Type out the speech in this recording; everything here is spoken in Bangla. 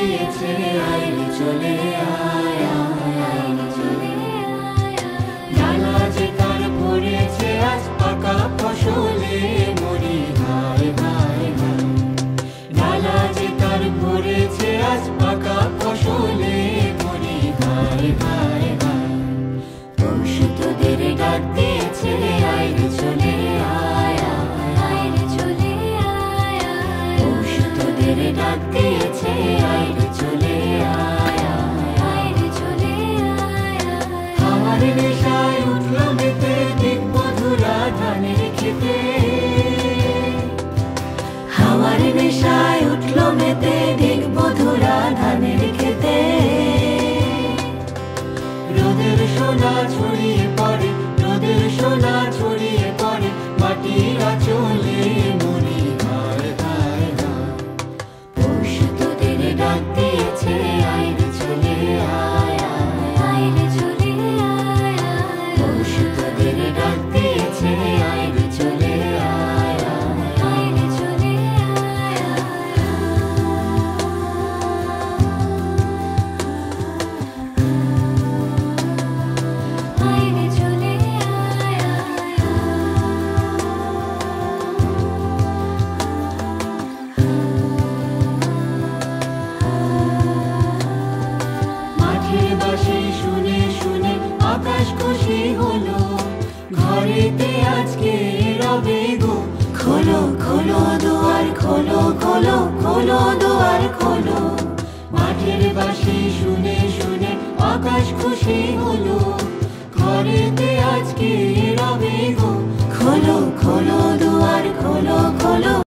দিয়েছে, আইরে চলে আয়, আইরে চলে আয়। ডালা যে তার পড়েছে আজ পাকা ফসলে মরি, হায় হায় হায়। ডালা যে তার পড়েছে আজ পাকা ফসলে মরি, হায় হায় হায়। পৌষ তোদের ডাক দিয়েছে, আইরে চলে আয়, আইরে চলে আয়। পৌষ তোদের ডাক দিয়েছে, আইরে চলে আয়, আইরে চলে আয়। হাওয়ার নেশায় উঠল মেতে দিক মধুরা ধানের খেতে, হাওয়ার নেশায় উঠল মেতে দিক মধুরা ধানের খেতে। রোদের সোনা ছড়িয়ে পড়ে, রোদের সোনা ছড়িয়ে পড়ে মাটির আঁচলে মরি, হায় হায় হায়। পৌষ তোদের ডাক দিয়েছে, আইরে চলে আয়, আইরে চলে আয়। পৌষ তোদের ডাক দিয়েছে, আইরে চলে আয়, আইরে চলে আয়। আইরে চলে আয়। মাঠের বাঁশি শুনে শুনে আকাশ খুশি হলো, ঘরেতে আজকে রবে গো। খোলো খোলো দুয়ার খোলো, খোলো খোলো দুয়ার খোলো। মাঠের বাঁশি শুনে শুনে আকাশ খুশি হলো, ঘরেতে আজকে রবে গো। খোলো